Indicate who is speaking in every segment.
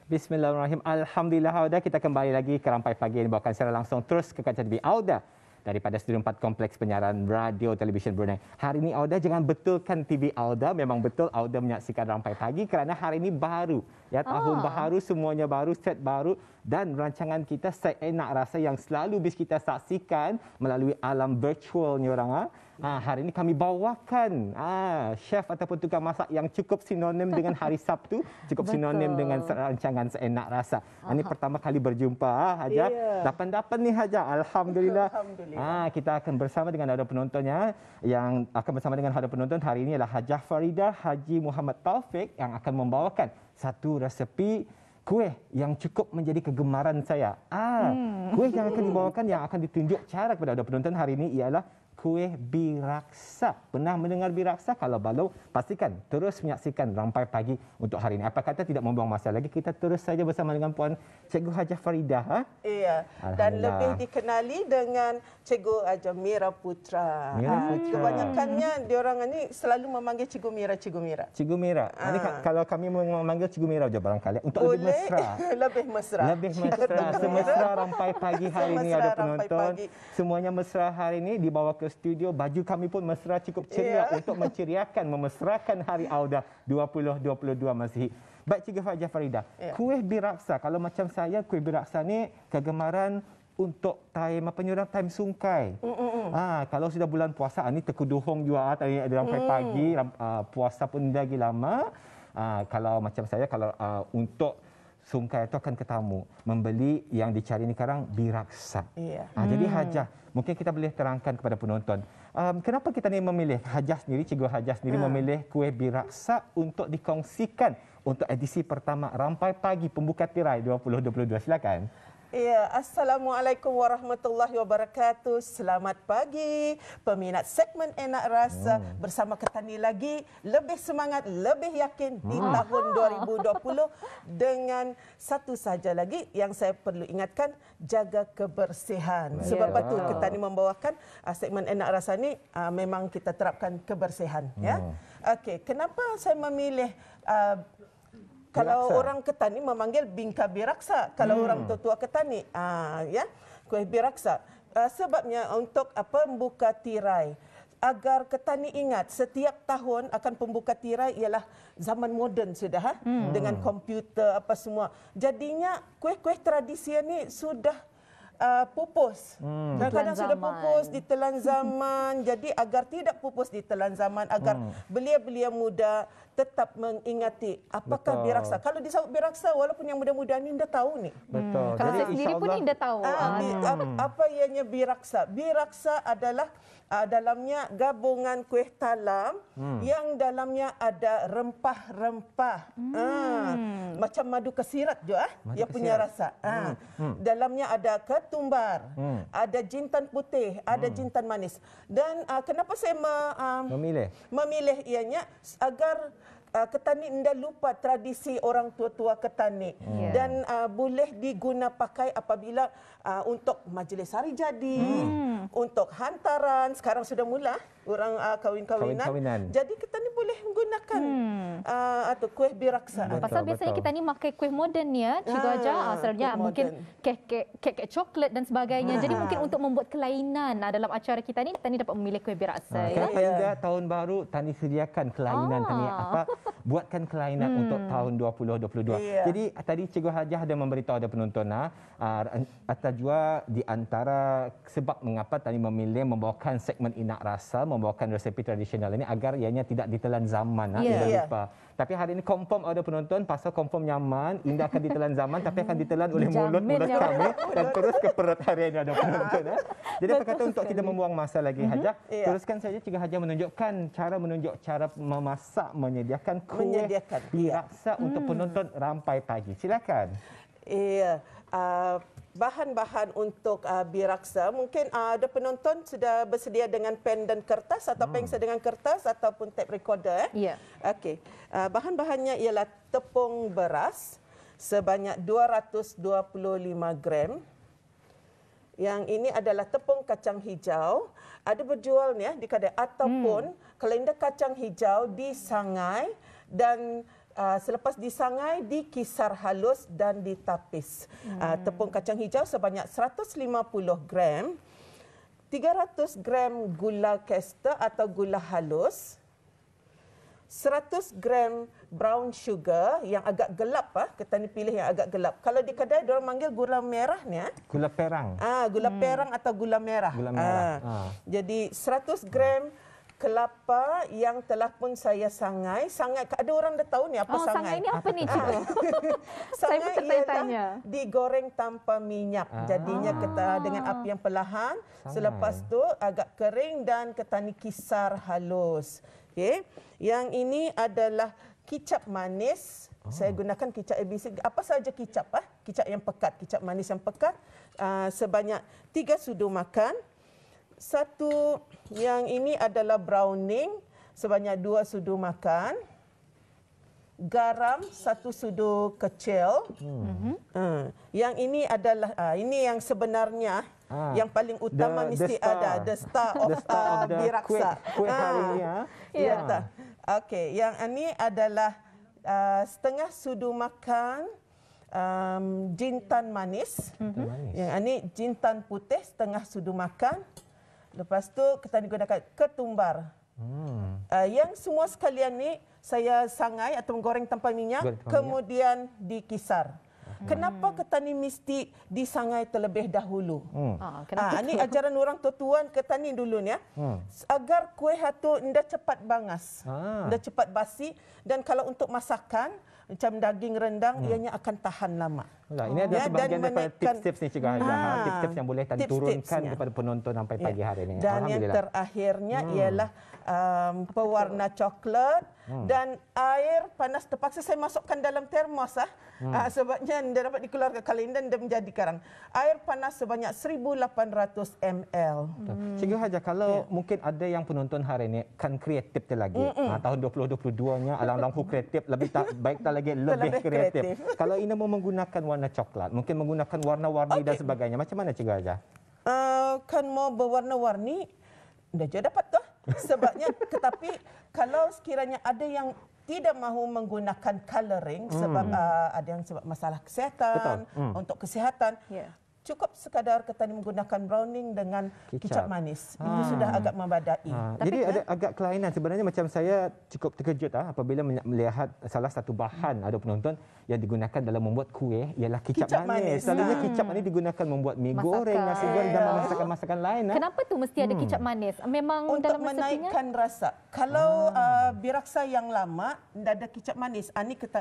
Speaker 1: Bismillahirrahmanirrahim. Alhamdulillah Auda, kita kembali lagi ke Rampai Pagi yang dibawakan secara langsung terus ke kaca TV Auda daripada Studio 4 Kompleks Penyiaran Radio Televisyen Brunei. Hari ini Auda jangan betulkan TV Auda, memang betul Auda menyaksikan Rampai Pagi kerana hari ini baru. Ya, tahun baru, semuanya baru, set baru dan rancangan kita seenak rasa yang selalu bis kita saksikan melalui alam virtual ni orang. Hari ini kami bawakan chef ataupun tukang masak yang cukup sinonim dengan hari Sabtu, cukup sinonim dengan rancangan seenak rasa. Ini pertama kali berjumpa Haja. Dapat ni Haja. Alhamdulillah. Kita akan bersama dengan ada penontonnya yang akan bersama dengan ada penonton hari ini adalah Hajah Faridah Haji Muhammad Taufik yang akan membawakan satu resepi kuih yang cukup menjadi kegemaran saya. Kuih yang akan dibawakan yang akan ditunjuk cara kepada penonton hari ini ialah kuih biraksa. Pernah mendengar biraksa? Kalau belum, pastikan terus menyaksikan Rampai Pagi untuk hari ini. Apa kata tidak membuang masa lagi, kita terus saja bersama dengan Puan Cikgu Hajah Faridah.
Speaker 2: Iya, dan lebih dikenali dengan Cikgu Hajah Mira Putra. Kebanyakannya diorang ini selalu memanggil Cikgu Mira, Cikgu Mira.
Speaker 1: Cikgu Mira. Ini kalau kami memanggil Cikgu Mira saja barangkali untuk lebih mesra.
Speaker 2: Lebih mesra.
Speaker 1: Lebih mesra. Semesra Rampai Pagi hari ini ada penonton. Semuanya mesra hari ini dibawa ke studio. Baju kami pun mesra, cukup ceria untuk menceriakan, memesrakan Hari Auda 2022 Masihi. Baik Cikgu Hajah Faridah, kuih biraksa. Kalau macam saya, kuih biraksa ni kegemaran untuk time time sungkai. Kalau sudah bulan puasa ni terkuduhong juga tadi ada Rampai Pagi, puasa pun dah lagi lama. Kalau macam saya, kalau untuk sungkai itu akan ketamu membeli yang dicari ni sekarang biraksa. Jadi Hajah, mungkin kita boleh terangkan kepada penonton kenapa kita ni memilih Hajah sendiri, Cikgu Hajah sendiri memilih kuih biraksa untuk dikongsikan untuk edisi pertama Rampai Pagi Pembuka Tirai 2022. Silakan.
Speaker 2: Ya, Assalamualaikum warahmatullahi wabarakatuh. Selamat pagi peminat segmen Enak Rasa. Bersama Ketani lagi, lebih semangat, lebih yakin di tahun 2020 dengan satu saja lagi yang saya perlu ingatkan, jaga kebersihan. Sebab itu Ketani membawakan segmen Enak Rasa ni memang kita terapkan kebersihan. Okey, kenapa saya memilih kalau orang Ketani memanggil bingka biraksa, kalau orang tua Ketani, kuih biraksa. Sebabnya untuk pembuka tirai. Agar Ketani ingat, setiap tahun akan pembuka tirai ialah zaman moden sudah, dengan komputer apa semua. Jadinya kuih-kuih tradisi ini sudah pupus. Kadang-kadang sudah pupus ditelan zaman. Jadi agar tidak pupus ditelan zaman, agar belia-belia muda tetap mengingati apakah biraksa. Kalau disebut biraksa, walaupun yang muda-muda ni dah tahu ni.
Speaker 3: Betul. Kalau saya sendiri pun ni dah tahu.
Speaker 2: Apa ianya biraksa? Biraksa adalah dalamnya gabungan kuih talam yang dalamnya ada rempah-rempah. Macam madu kesirat juga, dia punya rasa. Dalamnya ada ketumbar, ada jintan putih, ada jintan manis. Dan kenapa saya memilih ianya agar Ketani tidak lupa tradisi orang tua-tua Ketani dan boleh diguna pakai apabila untuk majlis hari jadi, untuk hantaran. Sekarang sudah mula orang kahwin-kahwinan. Jadi Ketani boleh menggunakan atau kuih biraksa.
Speaker 3: Pasal biasanya kita ni makai kuih moden ya, Cikgu Hajah. Selalunya mungkin kek coklat dan sebagainya. Jadi mungkin untuk membuat kelainan dalam acara kita ni dapat memilih kuih biraksa.
Speaker 1: Pada tahun baru Tani sediakan kelainan Tani buatkan kelainan untuk tahun 2022. Jadi tadi Cikgu Hajah ada memberitahu ada penonton atas juga di antara sebab mengapa Tani memilih membawakan segmen Enak Rasa, membawakan resepi tradisional ini agar ianya tidak ditelan zaman, tidak lupa. Tapi hari ini confirm ada penonton, pasal confirm nyaman, tidak akan ditelan zaman tapi akan ditelan oleh mulut kami dan terus ke perut hari ini ada penonton. Jadi apa kata untuk kita membuang masa lagi Hajah, teruskan saja Cikgu Hajah menunjukkan cara memasak, menyediakan kuih biraksa untuk penonton Rampai Pagi. Silakan.
Speaker 2: Bahan-bahan untuk biraksa, mungkin ada penonton sudah bersedia dengan pen dan kertas atau pengsa dengan kertas ataupun tape recorder. Okey. Bahan-bahannya ialah tepung beras sebanyak 225 gram. Yang ini adalah tepung kacang hijau. Ada berjual ni di kedai ataupun kelenda kacang hijau di Sangai dan selepas disangai, dikisar halus dan ditapis. Tepung kacang hijau sebanyak 150 gram, 300 gram gula caster atau gula halus, 100 gram brown sugar yang agak gelap. Ketani pilih yang agak gelap. Kalau di kedai, diorang manggil gula merah ni.
Speaker 1: Gula perang.
Speaker 2: Gula perang atau gula merah.
Speaker 1: Gula merah.
Speaker 2: Jadi 100 gram kelapa yang telah pun saya sangai. Ada orang dah tahu ni apa sangai.
Speaker 3: Sangai ni apa ni, cikgu? Saya pun
Speaker 2: Sangai
Speaker 3: tertanya-tanya.
Speaker 2: ialah digoreng tanpa minyak. Jadinya dengan api yang perlahan. Selepas tu agak kering dan ketani kisar halus. Okey. Yang ini adalah kicap manis. Saya gunakan kicap ABC. Apa saja kicap? Kicap yang pekat, kicap manis yang pekat. Sebanyak 3 sudu makan. Satu yang ini adalah browning sebanyak 2 sudu makan. Garam 1 sudu kecil. Yang ini adalah ini yang sebenarnya yang paling utama mesti ada the star of Biraksa.
Speaker 1: Kuih hari ni.
Speaker 2: Ya. Okey, yang ini adalah setengah sudu makan jintan manis. Yang ini jintan putih setengah sudu makan. Lepas tu kita gunakan ketumbar. Yang semua sekalian ni saya sangai atau menggoreng tanpa minyak, kemudian dikisar. Kenapa ketani mesti disangai terlebih dahulu? Ini ajaran orang tua-tuan ketani dulu ni. Agar kuih itu tidak cepat bangas, tidak cepat basi. Dan kalau untuk masakan, macam daging rendang, ianya akan tahan lama.
Speaker 1: Ini adalah sebahagian daripada tips-tips ni, Cikgu Hajah. Tips-tips yang boleh turunkan kepada penonton sampai pagi hari ini.
Speaker 2: Dan yang terakhirnya ialah pewarna coklat dan air panas. Terpaksa saya masukkan dalam termos sebabnya dia dapat dikeluarkan kali ini dan dia menjadi karang. Air panas sebanyak 1800 ml.
Speaker 1: Cikgu Hajah, kalau mungkin ada yang penonton hari ini kan kreatif lagi. Tahun 2022-nya alang-alang kreatif, lebih baik lagi lebih kreatif. Kalau Ina mau menggunakan warna coklat, mungkin menggunakan warna-warni dan sebagainya. Macam mana, Cikgu Hajah?
Speaker 2: Kan mau berwarna-warni, dah je dapat tu. Sebabnya, tetapi kalau sekiranya ada yang tidak mahu menggunakan colouring sebab ada yang sebab masalah kesihatan, untuk kesihatan, cukup sekadar ketani menggunakan browning dengan kicap manis. Itu sudah agak membadai.
Speaker 1: Jadi ada agak kelainan. Sebenarnya macam saya cukup terkejut apabila melihat salah satu bahan ada penonton yang digunakan dalam membuat kuih ialah kicap manis. Selalunya kicap manis digunakan membuat mi goreng, nasi goreng dan masakan-masakan lain.
Speaker 3: Kenapa tu mesti ada kicap manis? Memang
Speaker 2: untuk
Speaker 3: dalam
Speaker 2: menaikkan rasa. Kalau Biraksa yang lama tidak ada kicap manis, ini kita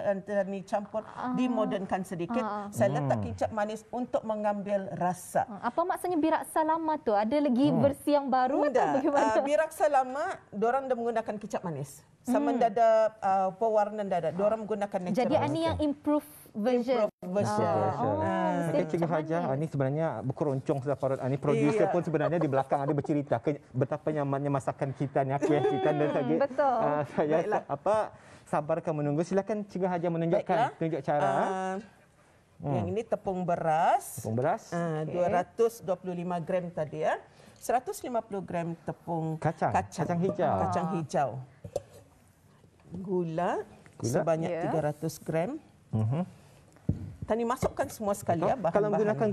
Speaker 2: campur dimodernkan sedikit. Saya letak kicap manis untuk mengambil rasa.
Speaker 3: Apa maksudnya Biraksa lama tu? Ada lagi versi yang baru atau bagaimana?
Speaker 2: Biraksa lama, diorang dah menggunakan kicap manis. Sama dada pewarna dada, diorang menggunakan natural.
Speaker 3: Jadi ini yang improved version.
Speaker 1: Okey, Cikgu Hajah, ini sebenarnya berkeroncong sudah parut. Ini producer pun sebenarnya di belakang ada bercerita betapa nyamannya masakan kita ni, kuih kita dan sebagainya.
Speaker 3: Betul.
Speaker 1: Saya sabarkan menunggu. Silakan Cikgu Hajah tunjuk cara.
Speaker 2: Yang ini tepung beras. 225 gram tadi 150 gram tepung
Speaker 1: kacang
Speaker 2: hijau. Gula sebanyak 300 gram. Tani masukkan semua sekali bahan-bahan.
Speaker 1: Kalau menggunakan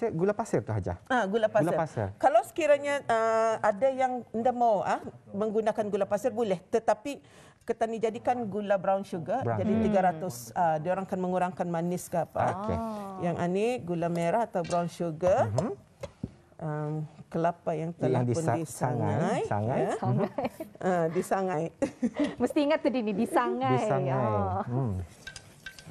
Speaker 1: gula pasir tu Hajah.
Speaker 2: Gula pasir. Kalau sekiranya ada yang tidak mau menggunakan gula pasir boleh, tetapi ketani jadikan gula brown sugar, jadi 300. Dia orang akan mengurangkan manis ke apa. Yang ini gula merah atau brown sugar. Kelapa yang telah pun disangai. Disangai.
Speaker 3: Mesti ingat tadi ni disangai.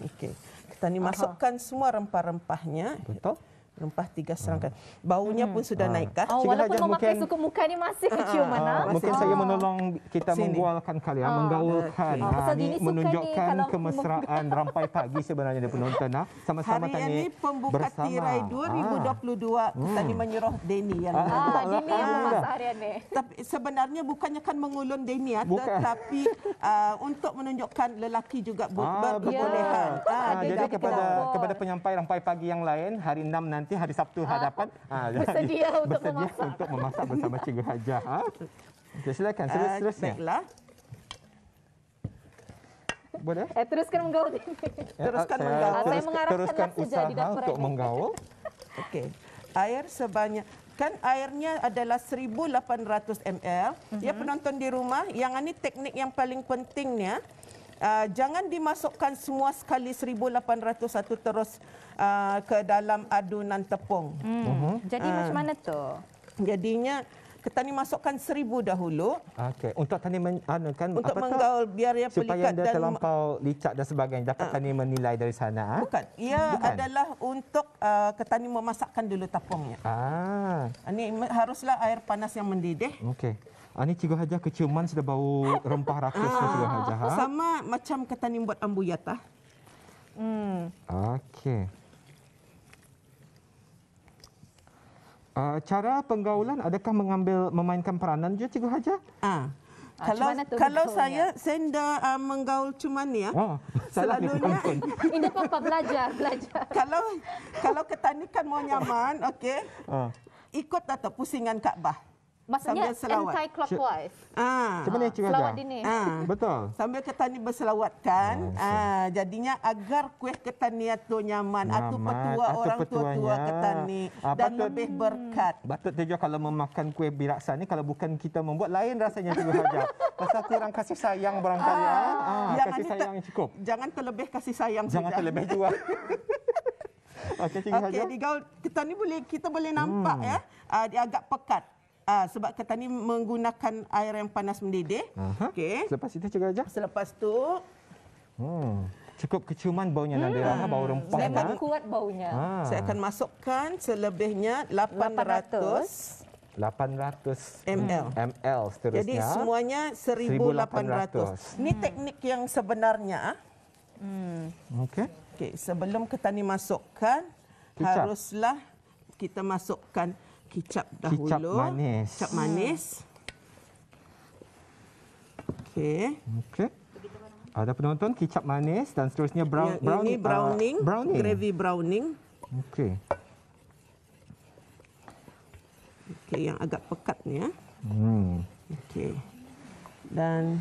Speaker 2: Okey. Kita ni masukkan semua rempah-rempahnya.
Speaker 1: Betul.
Speaker 2: Rempah 3 serangkai. Baunya pun sudah naik kah?
Speaker 3: Walaupun memakai suku muka ni masih keciuman.
Speaker 1: Mungkin saya menolong kita menggualkan kalian, menggaulkan. Ini menunjukkan kemesraan rampai pagi sebenarnya di penonton. Sama-sama
Speaker 2: hari
Speaker 1: tadi
Speaker 2: ini pembuka tirai 2022 kita ni menyuruh Denny yang
Speaker 3: Denny yang memasak harian ni.
Speaker 2: Tapi sebenarnya bukannya kan mengulun Denny tetapi untuk menunjukkan lelaki juga berkebolehan.
Speaker 1: Jadi kepada penyampai rampai pagi yang lain, hari 6 nanti hari Sabtu hadapan
Speaker 3: bersedia untuk
Speaker 1: memasak bersama Cikgu Hajah. Silakan seterusnya.
Speaker 2: Baiklah.
Speaker 1: Boleh?
Speaker 3: Teruskan menggaul.
Speaker 2: Teruskan
Speaker 1: Saya
Speaker 2: menggaul.
Speaker 3: Saya mengarahkan
Speaker 1: teruskan
Speaker 3: lah saja
Speaker 1: usaha
Speaker 3: di dapur
Speaker 1: untuk
Speaker 3: ini.
Speaker 1: menggaul.
Speaker 2: Okey. Air sebanyak kan airnya adalah 1800 ml. Ya penonton di rumah, yang ini teknik yang paling pentingnya. Jangan dimasukkan semua sekali 1800 satu terus ke dalam adunan tepung.
Speaker 3: Jadi macam mana tu?
Speaker 2: Jadinya kita ni masukkan 1000 dahulu
Speaker 1: Okey, untuk tani kan
Speaker 2: untuk menggaul biar ia
Speaker 1: supaya
Speaker 2: pelikat
Speaker 1: dia
Speaker 2: dan
Speaker 1: terlampau licak dan sebagainya dapat tani menilai dari sana.
Speaker 2: bukan. Ia adalah untuk ketani memasakkan dulu tepungnya. Ini haruslah air panas yang mendidih.
Speaker 1: Okey. Ini Cikgu Hajar keciuman sudah bau rempah rakus Cikgu Hajar.
Speaker 2: Sama macam ketani buat ambuyata.
Speaker 1: Okey. Cara penggaulan adakah memainkan peranan juga Cikgu Hajar?
Speaker 2: Kalau
Speaker 3: macam mana tu
Speaker 2: kalau
Speaker 3: bergaulnya?
Speaker 2: saya tidak menggaul cuma ni ya.
Speaker 1: Salah ni
Speaker 2: Selalunya
Speaker 1: penonton.
Speaker 3: Ini Papa belajar.
Speaker 2: kalau ketani kan mau nyaman, okey. Ikut atau pusingan Kaabah.
Speaker 3: Maksudnya
Speaker 2: Sambil selawat.
Speaker 3: anti-clockwise.
Speaker 1: Macam mana Cikgu Hajar?
Speaker 3: Selawat ini.
Speaker 1: Betul.
Speaker 2: Sambil ketani berselawat kan, jadinya agar kuih ketani itu nyaman, atau petua
Speaker 1: atau
Speaker 2: orang
Speaker 1: petuanya.
Speaker 2: tua-tua ketani dan
Speaker 1: patut-
Speaker 2: lebih berkat.
Speaker 1: Patut Tejo kalau memakan kuih biraksa ni kalau bukan kita membuat lain rasanya Cikgu Hajar. Pasal kurang kasih sayang barangkali.
Speaker 2: Yang
Speaker 1: Kasih
Speaker 2: ini
Speaker 1: sayang yang cukup.
Speaker 2: Jangan terlebih kasih sayang
Speaker 1: Jangan
Speaker 2: sudah.
Speaker 1: terlebih jual. Okey Cikgu Hajar.
Speaker 2: Okey, digaul ketani kita boleh nampak ya, dia agak pekat. Sebab ketani menggunakan air yang panas mendidih. Okey.
Speaker 1: Selepas itu Cikgu Hajar.
Speaker 2: Selepas tu
Speaker 1: Cukup keciuman baunya Nadira, bau rempah.
Speaker 3: Memang kuat baunya.
Speaker 2: saya akan masukkan selebihnya 800
Speaker 1: ml seterusnya.
Speaker 2: Jadi semuanya 1800. Ini teknik yang sebenarnya.
Speaker 1: Okey.
Speaker 2: Okey, sebelum ketani masukkan,
Speaker 1: Kicap.
Speaker 2: haruslah kita masukkan kicap dahulu.
Speaker 1: Kicap manis.
Speaker 2: Kicap manis. Okey.
Speaker 1: Okey. Ada penonton kicap manis dan seterusnya
Speaker 2: Ini browning,
Speaker 1: browning.
Speaker 2: gravy browning.
Speaker 1: Okey.
Speaker 2: Okey, yang agak pekat ni ya. Okey. Dan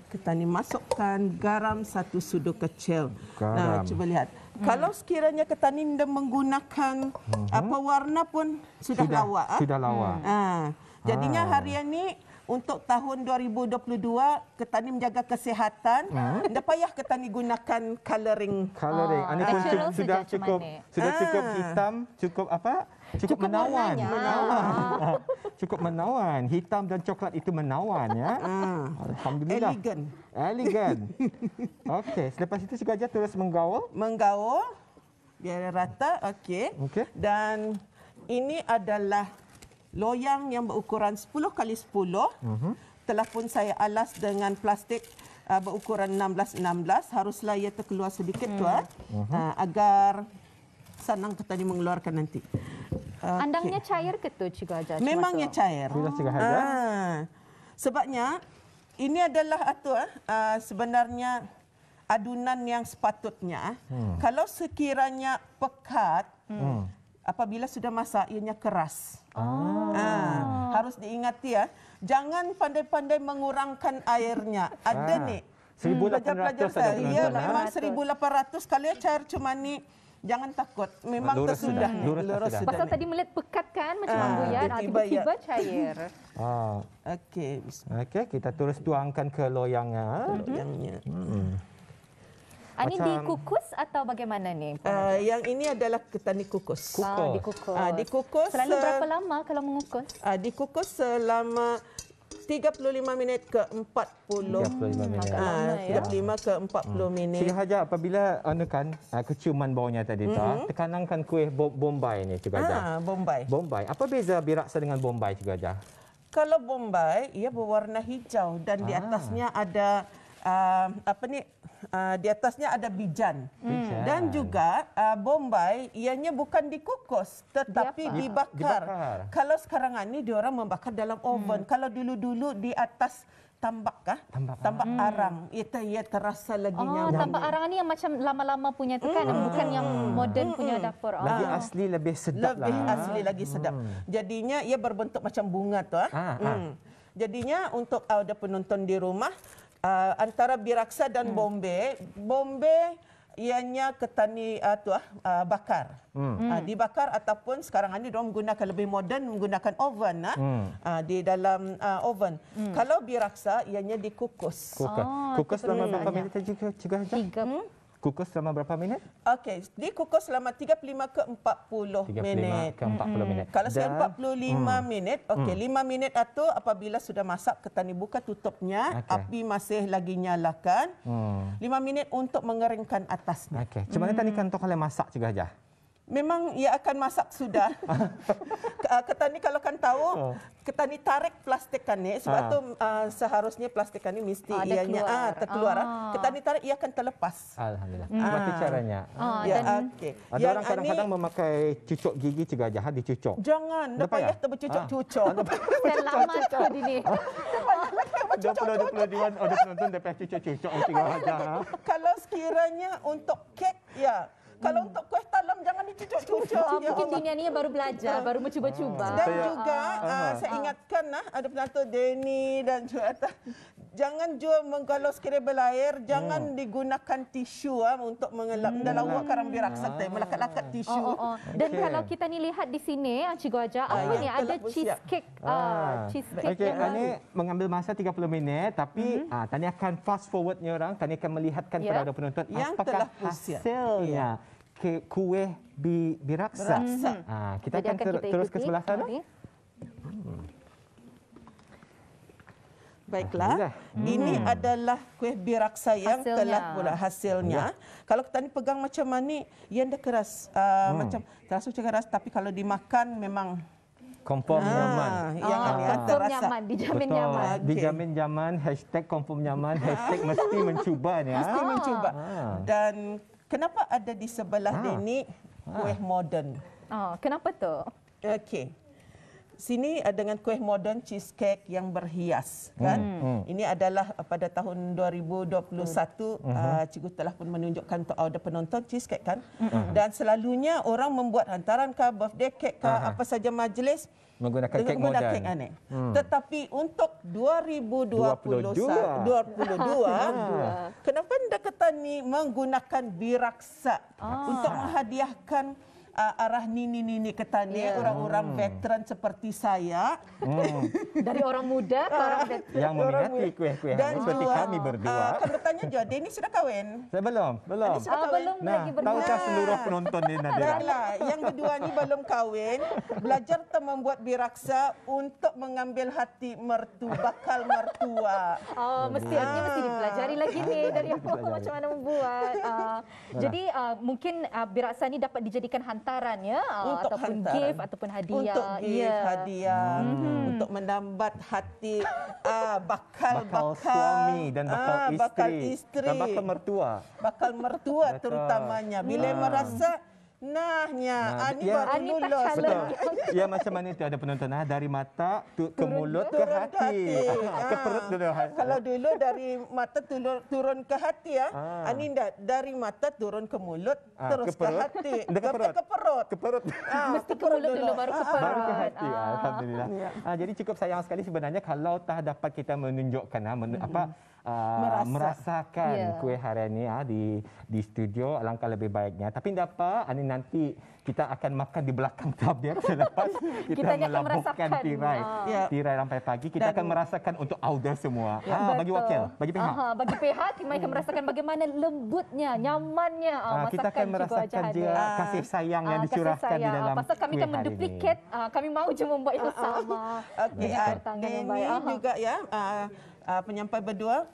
Speaker 2: ketani masukkan garam 1 sudu kecil.
Speaker 1: Garam.
Speaker 2: Cuba lihat. Kalau sekiranya ketani dah menggunakan apa warna pun sudah lawa.
Speaker 1: Sudah lawa.
Speaker 2: Jadinya hari ini untuk tahun 2022 ketani menjaga kesihatan. Tak payah ketani gunakan colouring.
Speaker 1: Colouring. Ini pun
Speaker 3: natural
Speaker 1: sudah
Speaker 3: saja
Speaker 1: cukup
Speaker 3: macam mana?
Speaker 1: sudah cukup hitam, cukup apa? Cukup menawan.
Speaker 3: warnanya.
Speaker 1: Cukup menawan. Hitam dan coklat itu menawan ya. Alhamdulillah. Elegan. Okey, selepas itu Cikgu Hajar terus menggaul.
Speaker 2: Menggaul biar rata. Okey.
Speaker 1: Okey.
Speaker 2: Dan ini adalah loyang yang berukuran 10 kali 10. Telah pun saya alas dengan plastik berukuran 16-16. Haruslah ia terkeluar sedikit tuan. Agar senang ketani mengeluarkan nanti.
Speaker 3: Andangnya cair ke tu Cikgu Hajar?
Speaker 2: Memangnya cair.
Speaker 1: Sudah Cikgu Hajar.
Speaker 2: Sebabnya ini adalah sebenarnya adunan yang sepatutnya. Kalau sekiranya pekat, apabila sudah masak ianya keras. Harus diingati ya. Jangan pandai-pandai mengurangkan airnya. Ada ni
Speaker 1: 1800
Speaker 2: saya.
Speaker 1: ada
Speaker 2: Ya,
Speaker 1: penonton,
Speaker 2: memang 1800. Kalau cair cuma ni, jangan takut. Memang
Speaker 1: Lurus
Speaker 2: tersudah.
Speaker 1: sudah. Lurus sudah.
Speaker 3: Pasal tadi melihat pekat kan macam ambuyat, tiba-tiba cair.
Speaker 2: Okey.
Speaker 1: Okey, kita terus tuangkan ke loyangnya.
Speaker 2: Loyangnya.
Speaker 3: Ini dikukus atau bagaimana ni?
Speaker 2: Yang ini adalah ketani kukus.
Speaker 3: Dikukus.
Speaker 2: Dikukus.
Speaker 3: Selalu berapa lama kalau mengukus?
Speaker 2: Dikukus selama 35 minit ke 40.
Speaker 1: 35 minit.
Speaker 3: Agak lama ya.
Speaker 2: 35 ke 40 minit.
Speaker 1: Cikgu Hajar, apabila keciuman baunya tadi tekanankan kuih Bombay ni Cikgu Hajar.
Speaker 2: Bombay.
Speaker 1: Bombay. Apa beza biraksa dengan Bombay Cikgu Hajar?
Speaker 2: Kalau Bombay, ia berwarna hijau dan di atasnya ada di atasnya ada bijan. Dan juga Bombay ianya bukan dikukus tetapi dibakar. Kalau sekarang ini diorang membakar dalam oven. Kalau dulu-dulu di atas tambak tambak arang. Ia terasa lagi nyaman.
Speaker 3: Tambak arang ni yang macam lama-lama punya tu kan, bukan yang moden punya dapur.
Speaker 1: Lagi asli, lebih sedap
Speaker 2: Lebih
Speaker 1: lah.
Speaker 2: asli, lagi sedap. Jadinya ia berbentuk macam bunga tu. Jadinya untuk ada penonton di rumah, antara Biraksa dan Bombay. Bombay ianya ketani bakar. Dibakar ataupun sekarang ini diorang menggunakan lebih moden menggunakan oven di dalam oven. Kalau Biraksa ianya dikukus.
Speaker 1: Kukus selama berapa minit juga?
Speaker 3: 3.
Speaker 1: Kukus selama berapa minit?
Speaker 2: Okey, dikukus selama 35 ke 40 minit.
Speaker 1: 35 ke 40 minit.
Speaker 2: Kalau saya 45 minit, okey, 5 minit itu apabila sudah masak ketani buka tutupnya, api masih lagi nyalakan. 5 minit untuk mengeringkan atasnya.
Speaker 1: Okey. Macam mana tadi kantong kalau masak juga aja?
Speaker 2: Memang ia akan masak sudah. Ketani kalau kan tahu, ketani tarik plastik kan ni sebab tu seharusnya plastik kan ni mesti ianya terkeluar. Ketani tarik ia akan terlepas.
Speaker 1: Alhamdulillah. Macam caranya?
Speaker 2: Okey.
Speaker 1: Ada orang kadang-kadang memakai cucuk gigi juga aja, dicucuk.
Speaker 2: Jangan, dah payah terbercucuk-cucuk.
Speaker 3: Selamat tu ini.
Speaker 1: 20-21 ada penonton dapat cucuk-cucuk juga aja.
Speaker 2: Kalau sekiranya untuk kek, ya. Kalau untuk kuih talam jangan dicucuk-cucuk.
Speaker 3: Mungkin dunia ni baru belajar, baru mencuba-cuba.
Speaker 2: Dan juga saya ingatkan ada penonton Denny dan juga jangan jual kalau sekiranya berair, jangan digunakan tisu untuk mengelap. Dalam awak karang Biraksa melakat-lakat tisu.
Speaker 3: Dan kalau kita ni lihat di sini, Cikgu Aja, apa ni ada cheesecake. Cheesecake.
Speaker 1: Okey, ini mengambil masa 30 minit tapi Tani akan fast forwardnya orang, Tani akan melihatkan kepada penonton
Speaker 2: yang
Speaker 1: apakah
Speaker 2: telah usia.
Speaker 1: hasilnya kuih Biraksa. Kita akan terus ke sebelah sana.
Speaker 2: Baiklah, ini adalah kuih Biraksa yang telah pula hasilnya. Kalau kita ni pegang macam ni, ia dah keras. Macam terasa keras, tapi kalau dimakan memang
Speaker 1: confirm nyaman.
Speaker 2: Yang
Speaker 3: confirm nyaman, dijamin nyaman.
Speaker 1: Dijamin nyaman, #confirm nyaman, #mesti mencuba ni.
Speaker 2: Mesti mencuba. Dan kenapa ada di sebelah Denny kuih moden?
Speaker 3: Kenapa tu?
Speaker 2: Okey. Sini dengan kuih moden cheesecake yang berhias kan. Ini adalah pada tahun 2021 cikgu telah pun menunjukkan untuk order penonton cheesecake kan. Dan selalunya orang membuat hantaran ke birthday cake ke apa saja majlis
Speaker 1: menggunakan kek moden.
Speaker 2: Aneh. Tetapi untuk 2022 kenapa anda ketani menggunakan Biraksa untuk menghadiahkan arah nini-nini ketani, orang-orang veteran seperti saya.
Speaker 3: Dari orang muda ke orang veteran.
Speaker 1: Yang meminati kuih-kuih seperti kami berdua.
Speaker 2: Akan bertanya juga, Denny sudah kahwin?
Speaker 1: Saya belum.
Speaker 3: Belum lagi berdua.
Speaker 1: Tahukah seluruh penonton ni Nadira?
Speaker 2: Yang kedua ni belum kahwin, belajar membuat Biraksa untuk mengambil hati bakal mertua.
Speaker 3: Mesti dipelajari lagi ni dari macam mana membuat. Jadi mungkin Biraksa ni dapat dijadikan hantaran ya, ataupun gift ataupun hadiah.
Speaker 2: Untuk gift, hadiah, untuk menambat hati bakal
Speaker 1: suami dan bakal isteri dan bakal mertua.
Speaker 2: Bakal mertua terutamanya. Bila merasa ini baru lulus.
Speaker 1: Ya macam mana itu ada penonton dari mata ke mulut ke hati. Ke perut dulu.
Speaker 2: Kalau dulu dari mata turun ke hati ini dari mata turun ke mulut terus ke hati. Ke perut.
Speaker 3: Mesti ke mulut dulu baru ke perut.
Speaker 1: Baru ke hati. Alhamdulillah. Jadi cukup sayang sekali sebenarnya kalau tak dapat kita menunjukkan merasakan kuih hari ini di studio, alangkah lebih baiknya. Tapi tidak apa, nanti kita akan makan di belakang tabir selepas kita melabuhkan tirai rampai pagi. Kita akan merasakan untuk Auda semua. Bagi wakil, bagi pihak.
Speaker 3: Bagi pihak, kita akan merasakan bagaimana lembutnya, nyamannya masakan.
Speaker 1: Kita akan merasakan juga kasih sayang yang dicurahkan di dalam
Speaker 3: pasal kami akan menduplikat, kami mahu je membuat yang sama.
Speaker 2: Okey, ini juga penyampai berdua.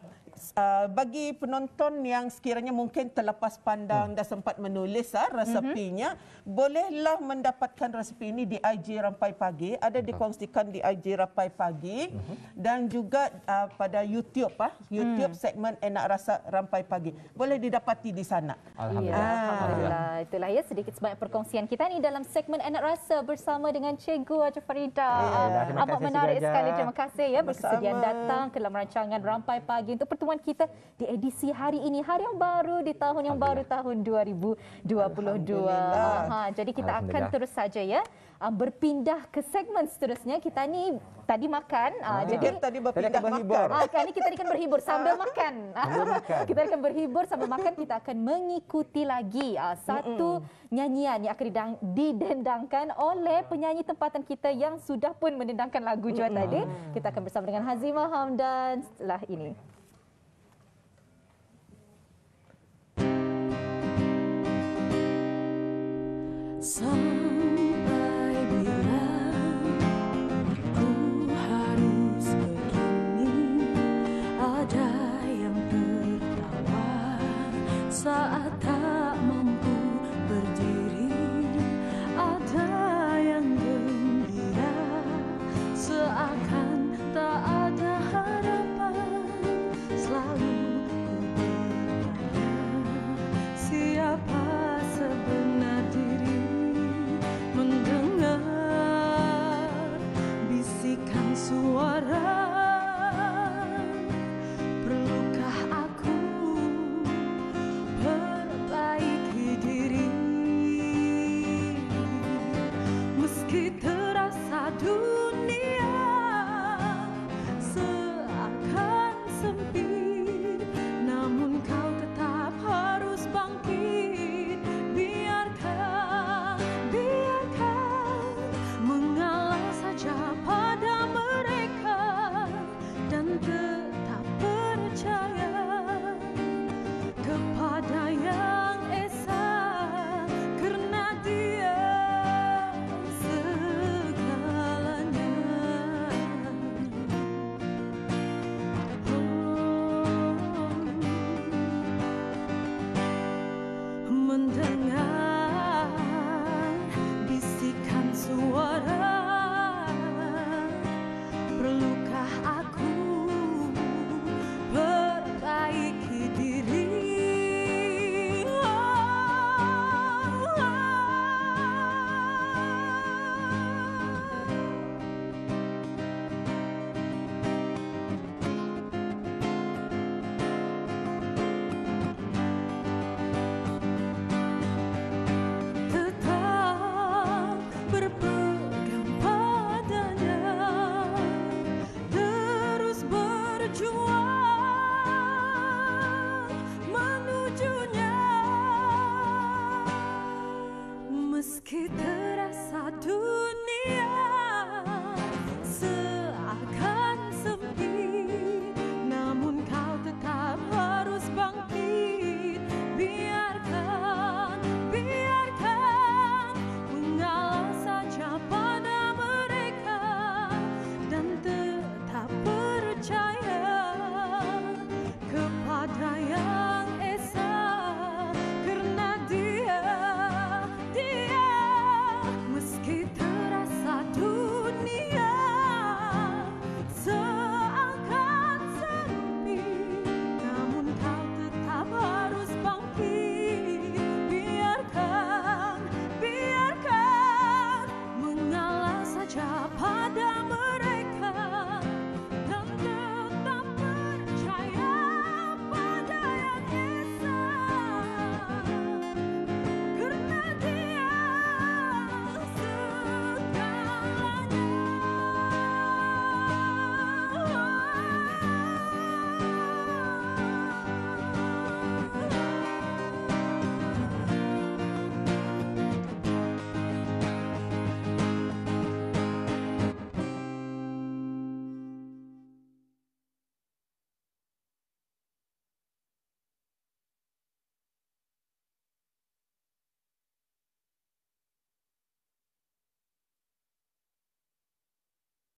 Speaker 2: Bagi penonton yang sekiranya mungkin terlepas pandang dah sempat menulis resepinya, bolehlah mendapatkan resepi ini di IG Rampai Pagi, ada dikongsikan di IG Rampai Pagi dan juga pada YouTube YouTube segmen Enak Rasa Rampai Pagi. Boleh didapati di sana.
Speaker 3: Alhamdulillah. Itulah ya sedikit sebanyak perkongsian kita ni dalam segmen Enak Rasa bersama dengan Cikgu Haji Farida. Amat menarik sekali. Terima kasih ya bersedia datang ke dalam rancangan Rampai Pagi untuk pertemuan pertemuan kita di edisi hari ini, hari yang baru di tahun yang baru, tahun 2022. Jadi kita akan terus saja ya berpindah ke segmen seterusnya. Kita ni tadi makan, jadi
Speaker 2: tadi berpindah makan.
Speaker 3: Ini kita akan berhibur sambil makan. Kita akan berhibur sambil makan. Kita akan mengikuti lagi satu nyanyian yang akan didendangkan oleh penyanyi tempatan kita yang sudah pun mendendangkan lagu Juan tadi. Kita akan bersama dengan Hazimah Hamdan setelah ini.
Speaker 4: Sampai bila ku harus begini, ada yang tertawa saat tak mampu berdiri, ada yang gembira seakan tak ada harapan. Selalu ku bertanya, siapa sebenar diri, mendengar bisikan suara. Perlukah aku perbaiki diri, meski terasa dunia seakan sempit, namun kau tetap harus bangkit. Biarkan mengalah saja pada mereka dan tetap percaya kepada Yang Esa, kerana Dia segalanya. Mendengar bisikan suara, perlukah aku perbaiki diri? Tetap berpegang padanya, terus berjuang menujunya, meski terasa